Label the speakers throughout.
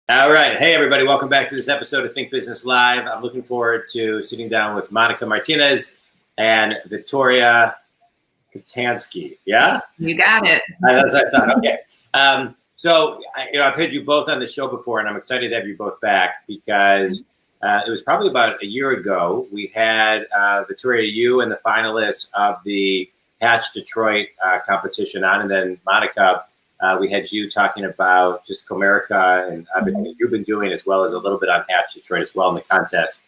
Speaker 1: All right. Hey, everybody. Welcome back to this episode of Think Business Live. I'm looking forward to sitting down with Monica Martinez and Vittoria Katanski. Yeah?
Speaker 2: You got it.
Speaker 1: That's what I thought. Okay. I've had you both on the show before, and I'm excited to have you both back because it was probably about a year ago. We had Vittoria, you and the finalists of the Hatch Detroit competition on, and then Monica, we had you talking about just Comerica and everything that you've been doing, as well as a little bit on Hatch Detroit as well in the contest.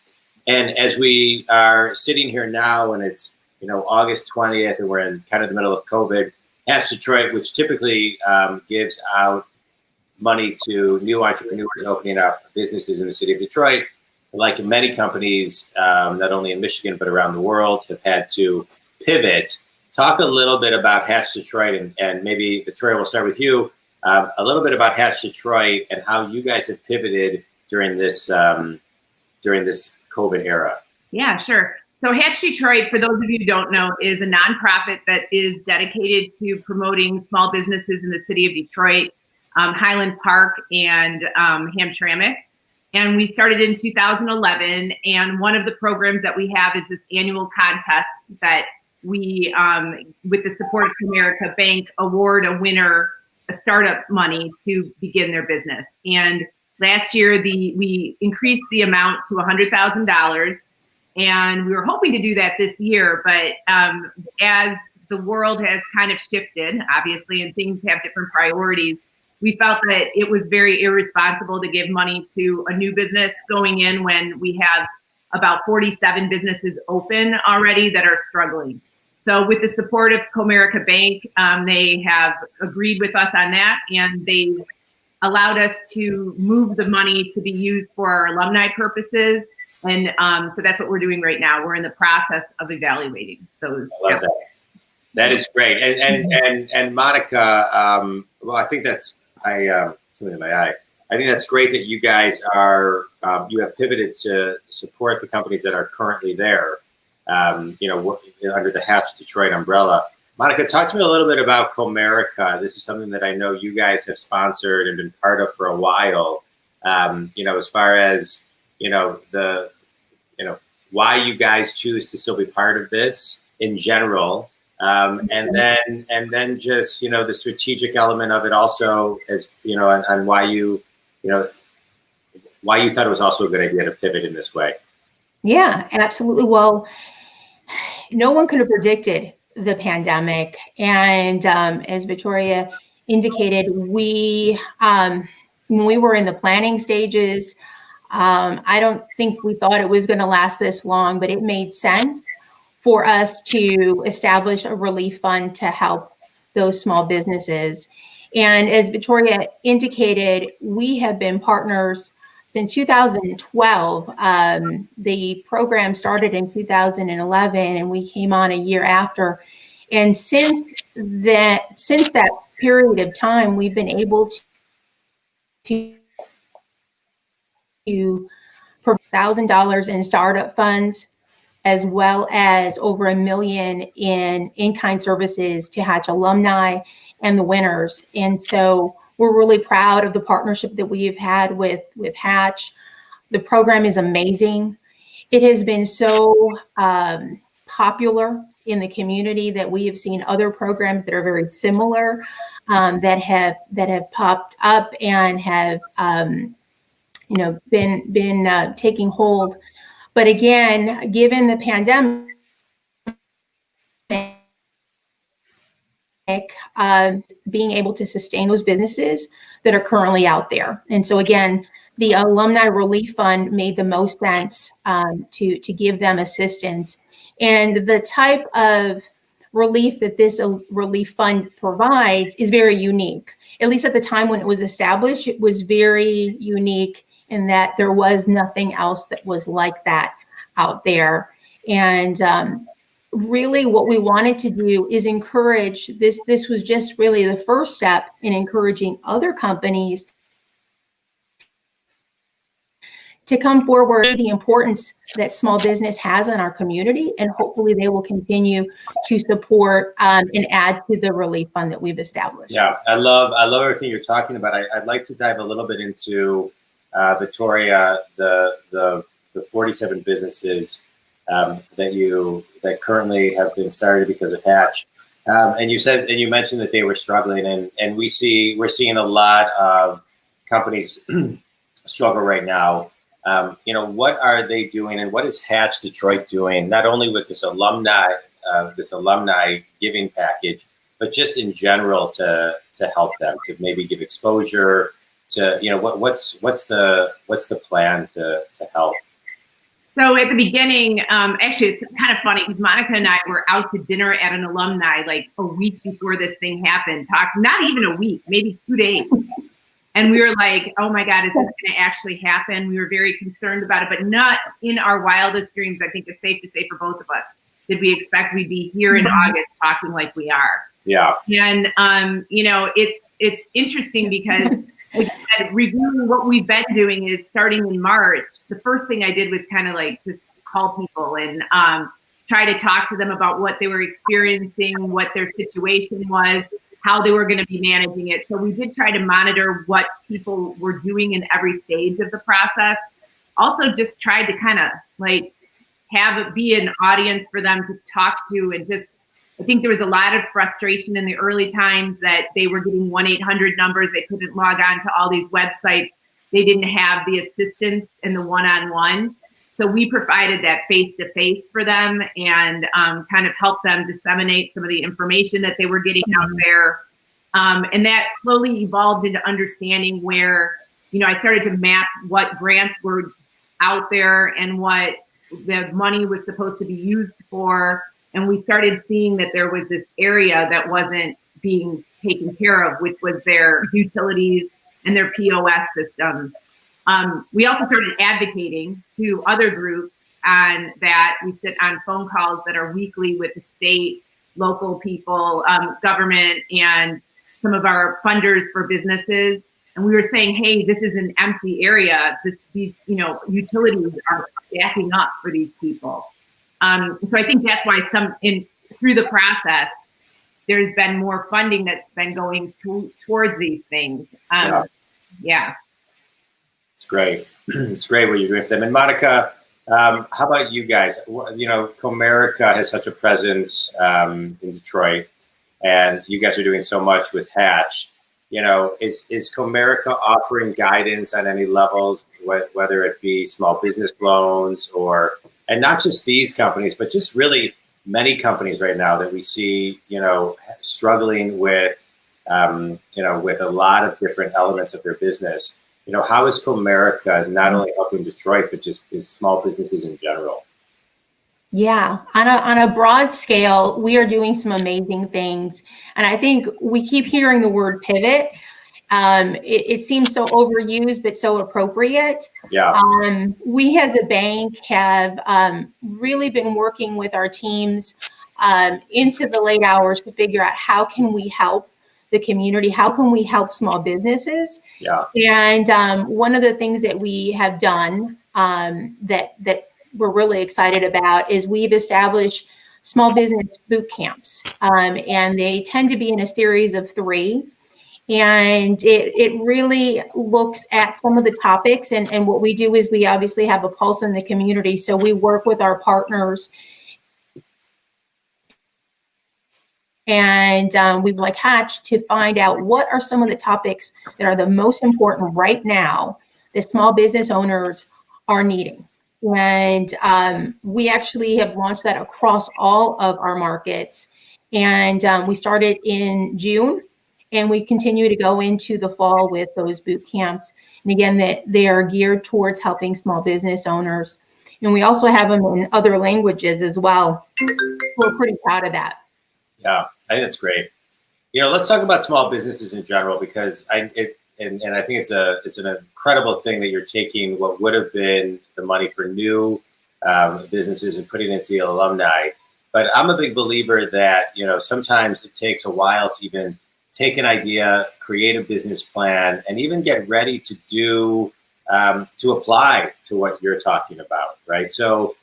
Speaker 1: And as we are sitting here now, and it's August 20th, and we're in kind of the middle of COVID, Hatch Detroit, which typically gives out money to new entrepreneurs opening up businesses in the city of Detroit, like many companies, not only in Michigan but around the world, have had to pivot. Talk a little bit about Hatch Detroit, and maybe Vittoria, we'll start with you. A little bit about Hatch Detroit and how you guys have pivoted during this COVID era.
Speaker 2: Yeah, sure. So Hatch Detroit, for those of you who don't know, is a nonprofit that is dedicated to promoting small businesses in the city of Detroit, Highland Park, and Hamtramck. And we started in 2011. And one of the programs that we have is this annual contest that we, with the support of Comerica Bank, award a winner a startup money to begin their business. And last year, we increased the amount to $100,000. And we were hoping to do that this year, but as the world has kind of shifted, obviously, and things have different priorities, we felt that it was very irresponsible to give money to a new business going in when we have about 47 businesses open already that are struggling. So with the support of Comerica Bank, they have agreed with us on that, and they allowed us to move the money to be used for our alumni purposes. And so that's what we're doing right now. We're in the process of evaluating those.
Speaker 1: I love that. That is great. And Monica, well, I think that's something in my eye. I think that's great that you guys are you have pivoted to support the companies that are currently there. Under the Hatch Detroit umbrella. Monica, talk to me a little bit about Comerica. This is something that I know you guys have sponsored and been part of for a while. As far as why you guys choose to still be part of this in general, and then just the strategic element of it also, as on why you thought it was also a good idea to pivot in this way.
Speaker 3: Yeah, absolutely. Well, no one could have predicted the pandemic, and as Vittoria indicated, when we were in the planning stages, I don't think we thought it was going to last this long, but it made sense for us to establish a relief fund to help those small businesses. And as Vittoria indicated, we have been partners since 2012. The program started in 2011, and we came on a year after. And since that period of time, we've been able to provide $1,000 in startup funds, as well as over $1 million in-kind services to Hatch alumni and the winners. And so we're really proud of the partnership that we've had with Hatch. The program is amazing. It has been so popular in the community that we have seen other programs that are very similar that have popped up and have been taking hold. But again, given the pandemic, being able to sustain those businesses that are currently out there. And so again, the Alumni Relief Fund made the most sense to give them assistance. And the type of relief that this relief fund provides is very unique. At least at the time when it was established, it was very unique in that there was nothing else that was like that out there. And really what we wanted to do is encourage this. This was just really the first step in encouraging other companies to come forward, the importance that small business has in our community, and hopefully they will continue to support and add to the relief fund that we've established.
Speaker 1: Yeah, I love everything you're talking about. I'd like to dive a little bit into Vittoria, the 47 businesses that currently have been started because of Hatch. And you mentioned that they were struggling, and we're seeing a lot of companies struggle right now. What are they doing, and what is Hatch Detroit doing? Not only with this alumni giving package, but just in general to help them, to maybe give exposure to, what's the plan to help?
Speaker 2: So at the beginning, actually, it's kind of funny because Monica and I were out to dinner at an alumni like a week before this thing happened. Not even a week, maybe 2 days. And we were like, oh my God, is this going to actually happen? We were very concerned about it, but not in our wildest dreams. I think it's safe to say for both of us, did we expect we'd be here in August talking like we are?
Speaker 1: Yeah.
Speaker 2: And, it's interesting because like I said, reviewing what we've been doing is starting in March. The first thing I did was kind of like just call people and try to talk to them about what they were experiencing, what their situation was, how they were going to be managing it. So we did try to monitor what people were doing in every stage of the process. Also just tried to kind of like have it be an audience for them to talk to, and just, I think there was a lot of frustration in the early times that they were getting 1-800 numbers. They couldn't log on to all these websites. They didn't have the assistance and the one-on-one. So we provided that face-to-face for them and kind of helped them disseminate some of the information that they were getting out there. And that slowly evolved into understanding where, I started to map what grants were out there and what the money was supposed to be used for. And we started seeing that there was this area that wasn't being taken care of, which was their utilities and their POS systems. We also started advocating to other groups on that. We sit on phone calls that are weekly with the state, local people, government, and some of our funders for businesses. And we were saying, hey, this is an empty area. These utilities are stacking up for these people. So I think that's why through the process, there's been more funding that's been going towards these things. Yeah.
Speaker 1: It's great. It's great what you're doing for them. And Monica, how about you guys? Comerica has such a presence in Detroit, and you guys are doing so much with Hatch. Is Comerica offering guidance on any levels, whether it be small business loans and not just these companies, but just really many companies right now that we see, struggling with, with a lot of different elements of their business. How is Comerica not only helping Detroit, but just small businesses in general?
Speaker 3: Yeah, on a broad scale, we are doing some amazing things. And I think we keep hearing the word pivot. It seems so overused, but so appropriate.
Speaker 1: Yeah.
Speaker 3: We as a bank have really been working with our teams into the late hours to figure out how can we help the community, how can we help small businesses.
Speaker 1: Yeah.
Speaker 3: And one of the things that we have done that we're really excited about is we've established small business boot camps, and they tend to be in a series of 3. And it really looks at some of the topics. And what we do is we obviously have a pulse in the community. So we work with our partners. And we've like Hatch to find out what are some of the topics that are the most important right now that small business owners are needing. And we actually have launched that across all of our markets. And we started in June. And we continue to go into the fall with those boot camps. And again, they are geared towards helping small business owners. And we also have them in other languages as well. We're pretty proud of that.
Speaker 1: Yeah, I think that's great. Let's talk about small businesses in general, because I think it's an incredible thing that you're taking what would have been the money for new businesses and putting it into the alumni. But I'm a big believer that, sometimes it takes a while to even take an idea, create a business plan, and even get ready to to apply to what you're talking about, right? So,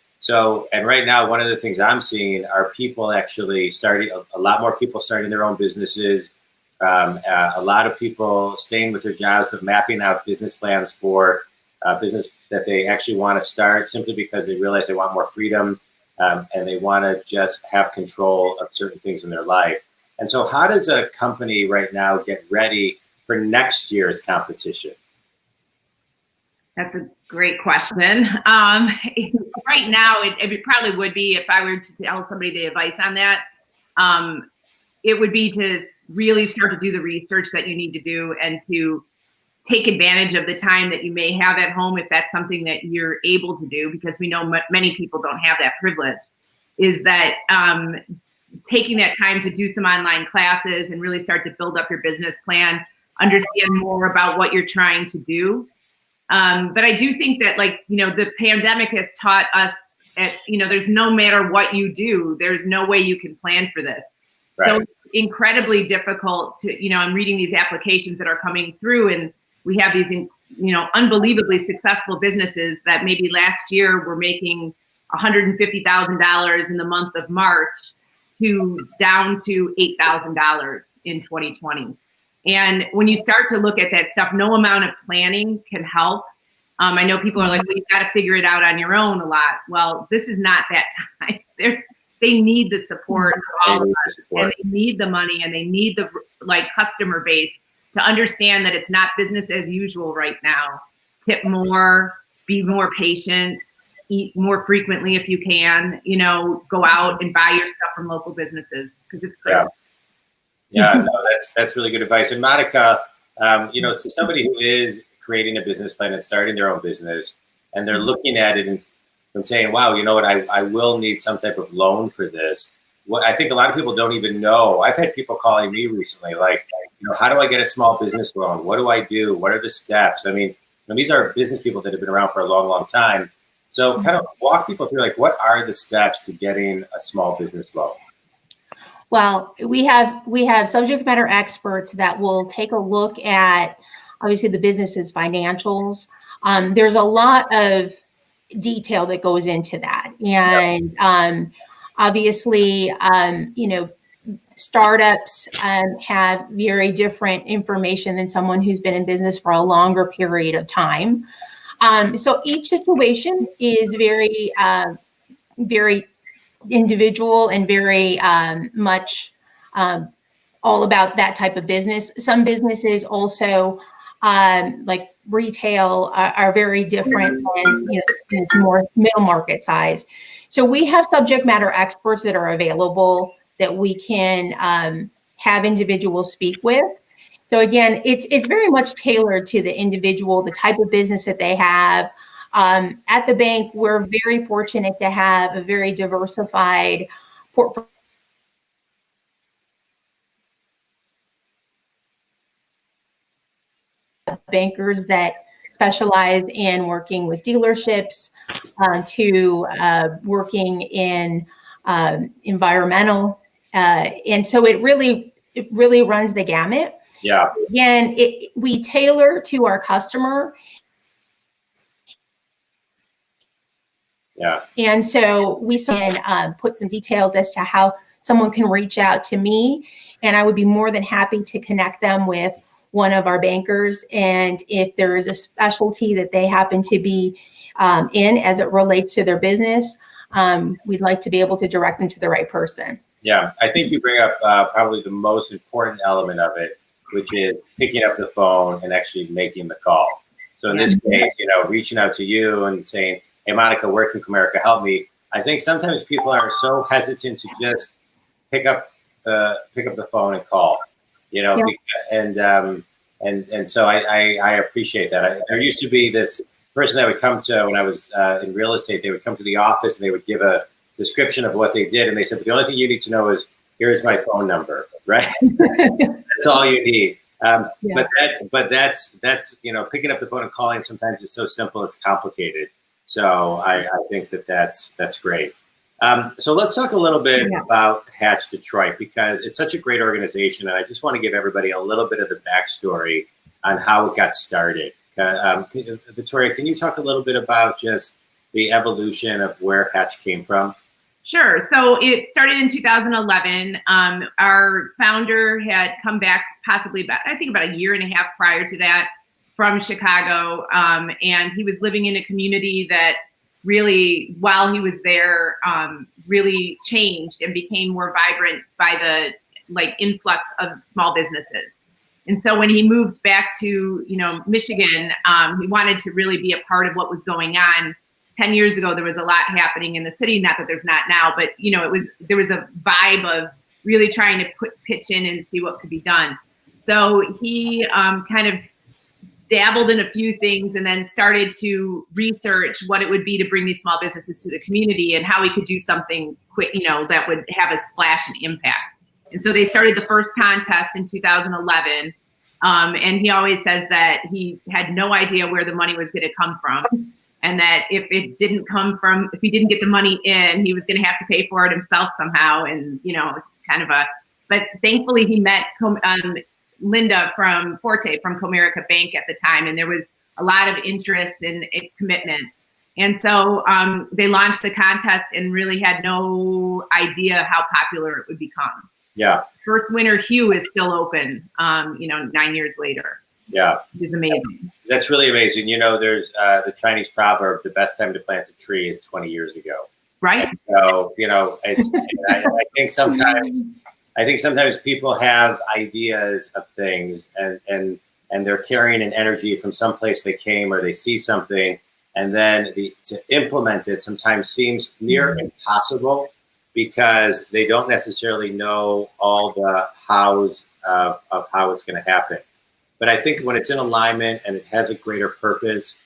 Speaker 1: and right now, one of the things I'm seeing are people actually a lot more people starting their own businesses, a lot of people staying with their jobs, but mapping out business plans for business that they actually want to start simply because they realize they want more freedom and they want to just have control of certain things in their life. And so how does a company right now get ready for next year's competition?
Speaker 2: That's a great question. Right now, it probably would be, if I were to tell somebody the advice on that, it would be to really start to do the research that you need to do and to take advantage of the time that you may have at home, if that's something that you're able to do, because we know many people don't have that privilege, is that taking that time to do some online classes and really start to build up your business plan, understand more about what you're trying to do. But I do think that, like, the pandemic has taught us there's no matter what you do, there's no way you can plan for this. Right. So it's incredibly difficult to, I'm reading these applications that are coming through, and we have these, unbelievably successful businesses that maybe last year were making $150,000 in the month of March down to $8,000 in 2020. And when you start to look at that stuff, no amount of planning can help. I know people are like, well, you got to figure it out on your own a lot. Well, this is not that time. They need the support of all of us, and they need the money, and they need the customer base to understand that it's not business as usual right now. Tip more, be more patient, eat more frequently if you can, go out and buy your stuff from local businesses, because it's great.
Speaker 1: Yeah, no, that's really good advice. And Monica, to somebody who is creating a business plan and starting their own business, and they're looking at it and saying, wow, you know what, I will need some type of loan for this. What I think a lot of people don't even know. I've had people calling me recently, like, how do I get a small business loan? What do I do? What are the steps? I mean, these are business people that have been around for a long, long time. So kind of walk people through, like, what are the steps to getting a small business loan?
Speaker 3: Well, we have subject matter experts that will take a look at, obviously, the business's financials. There's a lot of detail that goes into that. And obviously, startups have very different information than someone who's been in business for a longer period of time. So each situation is very, very individual and very much all about that type of business. Some businesses also, like retail, are very different than more middle market size. So we have subject matter experts that are available that we can have individuals speak with. So again, it's very much tailored to the individual, the type of business that they have. At the bank, we're very fortunate to have a very diversified portfolio of bankers that specialize in working with dealerships, to working in environmental, and so it really runs the gamut.
Speaker 1: Yeah.
Speaker 3: Again, we tailor to our customer.
Speaker 1: Yeah.
Speaker 3: And so we can put some details as to how someone can reach out to me, and I would be more than happy to connect them with one of our bankers. And if there is a specialty that they happen to be in as it relates to their business, we'd like to be able to direct them to the right person.
Speaker 1: Yeah, I think you bring up probably the most important element of it, which is picking up the phone and actually making the call. So in this case, reaching out to you and saying, hey, Monica, where can Comerica help me? I think sometimes people are so hesitant to just pick up the phone and call, and so I appreciate that. There used to be this person that would come to, when I was in real estate, they would come to the office and they would give a description of what they did, and they said, but the only thing you need to know is, here's my phone number, right? That's all you need. But that's picking up the phone and calling sometimes is so simple, it's complicated. So I think that's great. So let's talk a little bit about Hatch Detroit, because it's such a great organization, and I just want to give everybody a little bit of the backstory on how it got started. Vittoria, can you talk a little bit about just the evolution of where Hatch came from?
Speaker 2: Sure. So it started in 2011. Our founder had come back possibly about a year and a half prior to that from Chicago, and he was living in a community that really, while he was there, really changed and became more vibrant by the influx of small businesses. And so when he moved back to, Michigan, he wanted to really be a part of what was going on. 10 years ago, there was a lot happening in the city, not that there's not now, but, there was a vibe of really trying to pitch in and see what could be done. So he kind of dabbled in a few things and then started to research what it would be to bring these small businesses to the community and how we could do something quick, that would have a splash and impact. And so they started the first contest in 2011. And he always says that he had no idea where the money was going to come from. And that if he didn't get the money in, he was going to have to pay for it himself somehow. And, it's kind of but thankfully he met Linda from Forte from Comerica Bank at the time. And there was a lot of interest and commitment. And so they launched the contest and really had no idea how popular it would become.
Speaker 1: Yeah.
Speaker 2: First winner, Hugh, is still open, 9 years later.
Speaker 1: Yeah.
Speaker 2: Which is amazing.
Speaker 1: That's really amazing. There's the Chinese proverb, the best time to plant a tree is 20 years ago.
Speaker 2: Right.
Speaker 1: And so, it's, I think sometimes people have ideas of things and they're carrying an energy from someplace they came or they see something, and then to implement it sometimes seems near impossible, because they don't necessarily know all the hows of how it's going to happen. But I think when it's in alignment and it has a greater purpose,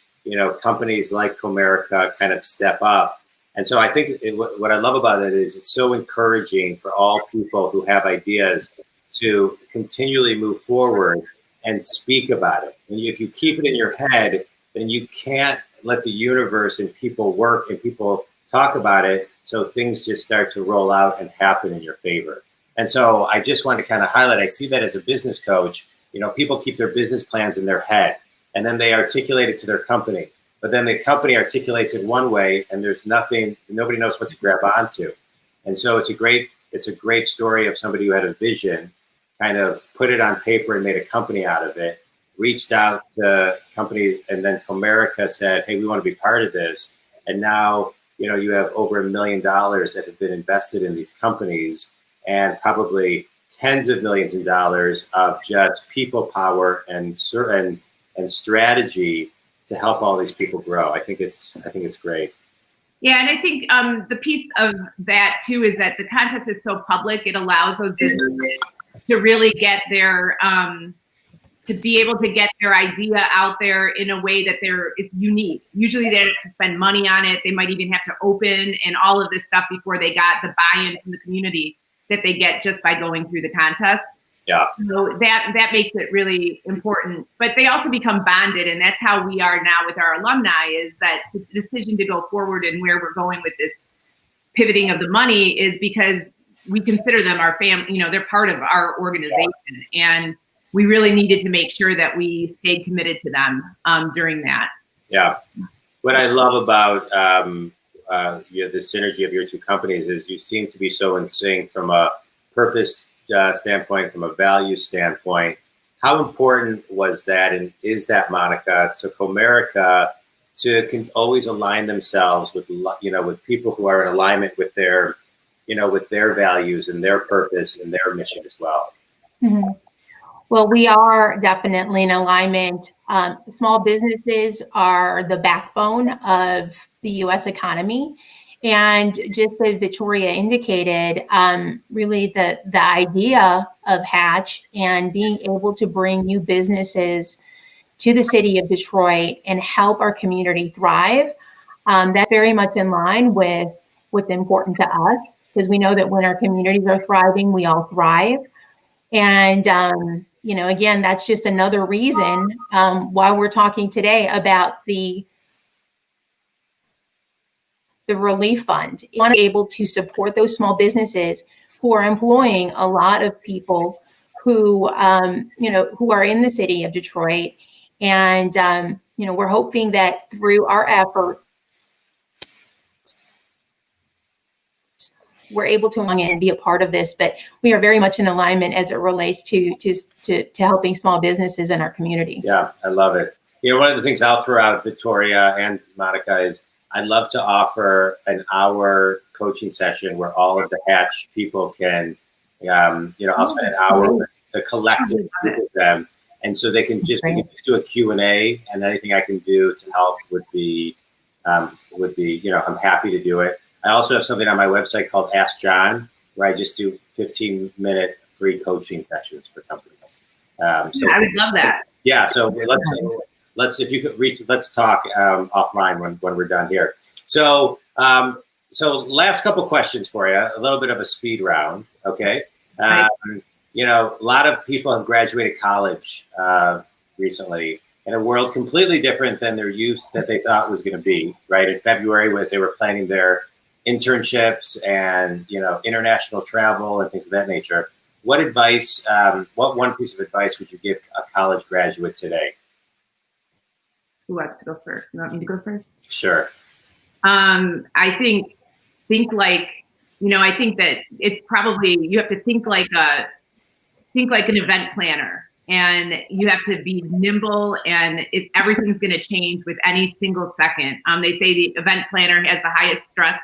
Speaker 1: companies like Comerica kind of step up. And so I think what I love about it is it's so encouraging for all people who have ideas to continually move forward and speak about it. And if you keep it in your head, then you can't let the universe and people work and people talk about it. So things just start to roll out and happen in your favor. And so I just want to kind of highlight, I see that as a business coach, people keep their business plans in their head and then they articulate it to their company. But then the company articulates it one way and nobody knows what to grab onto. And so it's a great story of somebody who had a vision, kind of put it on paper and made a company out of it, reached out to the company, and then Comerica said, hey, we want to be part of this. And now, you have over $1 million that have been invested in these companies, and probably tens of millions of dollars of just people power and strategy to help all these people grow. I think it's great.
Speaker 2: Yeah, and I think the piece of that too is that the contest is so public; it allows those businesses to really get their to be able to get their idea out there in a way that it's unique. Usually they have to spend money on it. They might even have to open and all of this stuff before they got the buy-in from the community that they get just by going through the contest.
Speaker 1: Yeah.
Speaker 2: So that makes it really important. But they also become bonded, and that's how we are now with our alumni, is that the decision to go forward and where we're going with this pivoting of the money is because we consider them our family, they're part of our organization. And we really needed to make sure that we stayed committed to them during that. Yeah.
Speaker 1: What I love about the synergy of your two companies is you seem to be so in sync from a purpose standpoint, from a value standpoint. How important was that, and is that, Monica, to Comerica to always align themselves with people who are in alignment with their values and their purpose and their mission as well?
Speaker 3: Mm-hmm. Well, we are definitely in alignment. Small businesses are the backbone of the U.S. economy. And just as Vittoria indicated, really the idea of Hatch and being able to bring new businesses to the city of Detroit and help our community thrive, that's very much in line with what's important to us, because we know that when our communities are thriving, we all thrive. And, again, that's just another reason why we're talking today about the relief fund. We want to be able to support those small businesses who are employing a lot of people who are in the city of Detroit. And, we're hoping that through our efforts, we're able to belong in and be a part of this, but we are very much in alignment as it relates to helping small businesses in our community.
Speaker 1: Yeah, I love it. one of the things I'll throw out, Vittoria and Monica, is I'd love to offer an hour coaching session where all of the Hatch people can, I'll spend an hour with the collective with them. And so they can just do a Q&A, and anything I can do to help would be, I'm happy to do it. I also have something on my website called Ask John, where I just do 15-minute free coaching sessions for companies. So
Speaker 2: I would love that.
Speaker 1: Yeah. So let's if you could let's talk offline when we're done here. So last couple questions for you, a little bit of a speed round. Okay. A lot of people have graduated college recently in a world completely different than their youth that they thought was going to be, right? In February, was they were planning their internships and, international travel and things of that nature. What advice, what one piece of advice would you give a college graduate today?
Speaker 2: Who wants to go first? You want me to go first?
Speaker 1: Sure.
Speaker 2: I think like, I think that it's probably, you have to think like an event planner, and you have to be nimble, and everything's going to change with any single second. They say the event planner has the highest stress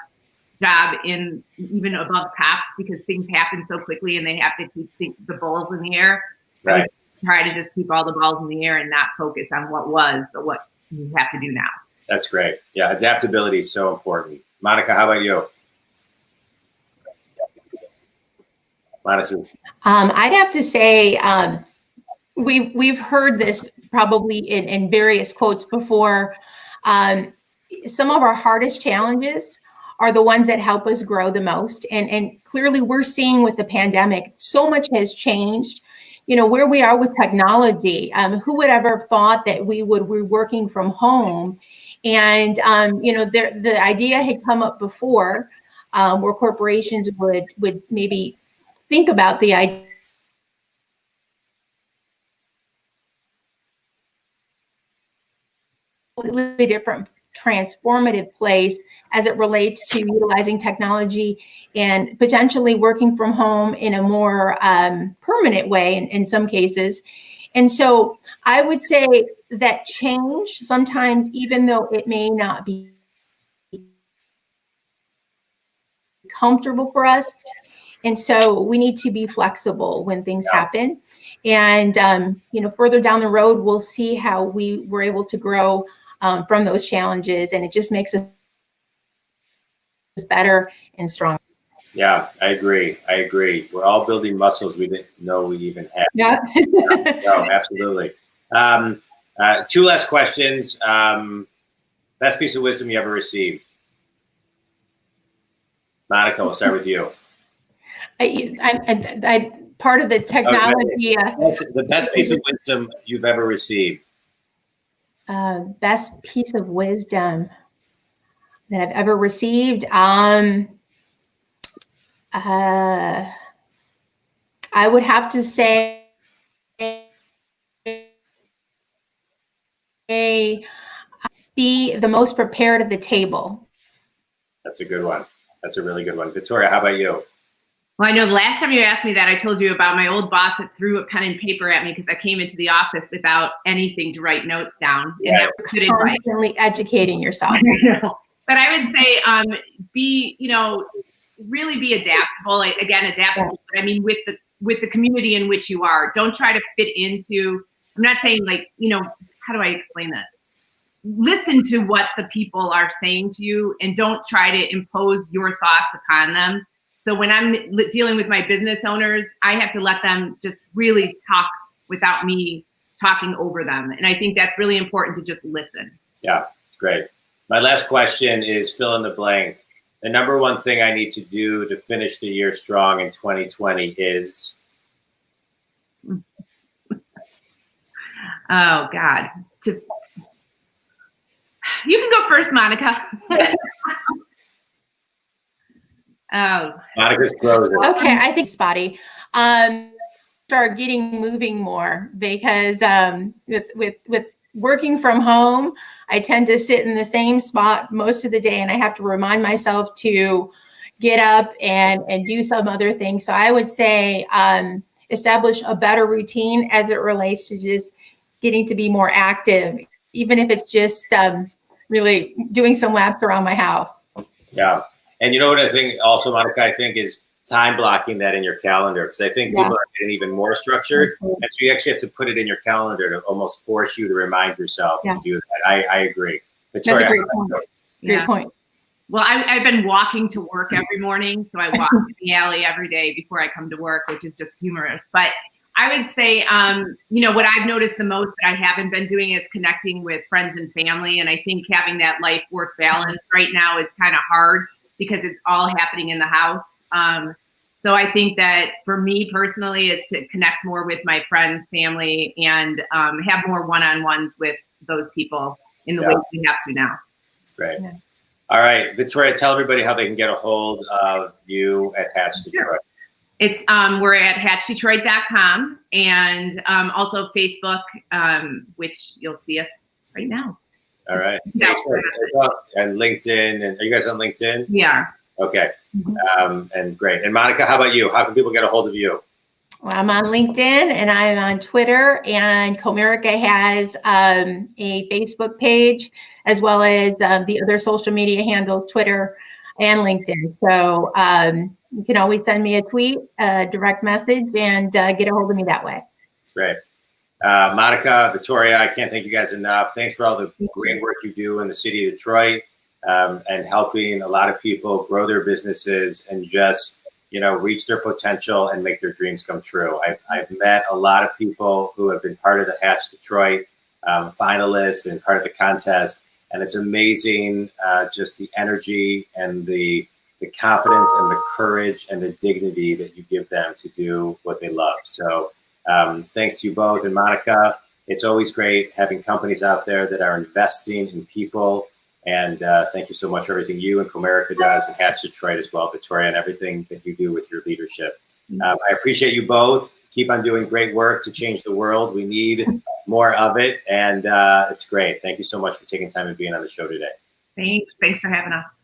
Speaker 2: job in even above cops, because things happen so quickly and they have to keep the balls in the air.
Speaker 1: Right.
Speaker 2: Try to just keep all the balls in the air and not focus on what was, but what you have to do now.
Speaker 1: That's great. Yeah, adaptability is so important. Monica, how about you? Monica.
Speaker 3: I'd have to say we've heard this probably in various quotes before. Some of our hardest challenges are the ones that help us grow the most. And clearly we're seeing with the pandemic, so much has changed. Where we are with technology, who would ever have thought that we would be working from home? And, the idea had come up before where corporations would maybe think about the idea. Completely different transformative place as it relates to utilizing technology and potentially working from home in a more permanent way in some cases. And so I would say that change sometimes, even though it may not be comfortable for us, and so we need to be flexible when things happen. And further down the road, we'll see how we were able to grow from those challenges, and it just makes us better and stronger.
Speaker 1: Yeah, I agree. We're all building muscles we didn't know we even had.
Speaker 3: Yeah.
Speaker 1: No, absolutely. Two last questions. Best piece of wisdom you ever received? Monica, we'll start with you.
Speaker 3: I part of the technology.
Speaker 1: Okay. The best piece of wisdom you've ever received?
Speaker 3: Best piece of wisdom that I've ever received. I would have to say be the most prepared at the table.
Speaker 1: That's a good one. That's a really good one. Victoria, how about you?
Speaker 2: Well, I know the last time you asked me that, I told you about my old boss that threw a pen and paper at me because I came into the office without anything to write notes down. And that was good advice.
Speaker 3: Constantly educating yourself.
Speaker 2: But I would say really be adaptable. Adaptable. But I mean, with the community in which you are, don't try to fit into. I'm not saying how do I explain this? Listen to what the people are saying to you, and don't try to impose your thoughts upon them. So when I'm dealing with my business owners, I have to let them just really talk without me talking over them. And I think that's really important to just listen.
Speaker 1: Yeah, it's great. My last question is fill in the blank. The number one thing I need to do to finish the year strong in 2020 is?
Speaker 2: Oh, God. You can go first, Monica. Oh.
Speaker 1: Monica's frozen.
Speaker 3: Okay, I think spotty. Start getting moving more because with working from home, I tend to sit in the same spot most of the day, and I have to remind myself to get up and do some other things. So I would say establish a better routine as it relates to just getting to be more active even if it's just really doing some laps around my house.
Speaker 1: Yeah. And you know what I think also, Monica, I think is time blocking that in your calendar, because I think people are getting even more structured. And so you actually have to put it in your calendar to almost force you to remind yourself to do that. I agree. Victoria,
Speaker 3: that's a great point. Great point.
Speaker 2: Well, I've been walking to work every morning. So I walk in the alley every day before I come to work, which is just humorous. But I would say, you know, what I've noticed the most that I haven't been doing is connecting with friends and family. And I think having that life-work balance right now is kind of hard because it's all happening in the house. So I think that for me personally, is to connect more with my friends, family, and have more one-on-ones with those people in the way we have to now.
Speaker 1: That's great. Yeah. All right, Victoria, tell everybody how they can get a hold of you at Hatch Detroit.
Speaker 2: It's we're at hatchdetroit.com and also Facebook, which you'll see us right now.
Speaker 1: All right. And LinkedIn. And are you guys on LinkedIn?
Speaker 2: We are.
Speaker 1: Okay. And great. And Monica, how about you? How can people get a hold of you?
Speaker 3: Well, I'm on LinkedIn and I'm on Twitter, and Comerica has a Facebook page as well as the other social media handles, Twitter and LinkedIn. So you can always send me a tweet, a direct message, and get a hold of me that way.
Speaker 1: Great. Monica, Vittoria, I can't thank you guys enough. Thanks for all the great work you do in the city of Detroit and helping a lot of people grow their businesses and just, you know, reach their potential and make their dreams come true. I've met a lot of people who have been part of the Hatch Detroit finalists and part of the contest. And it's amazing just the energy and the confidence and the courage and the dignity that you give them to do what they love. So thanks to you both. And Monica, it's always great having companies out there that are investing in people. And thank you so much for everything you and Comerica does, and Hatch Detroit as well, Victoria, and everything that you do with your leadership. I appreciate you both. Keep on doing great work to change the world. We need more of it, and it's great. Thank you so much for taking time and being on the show today.
Speaker 2: Thanks for having us.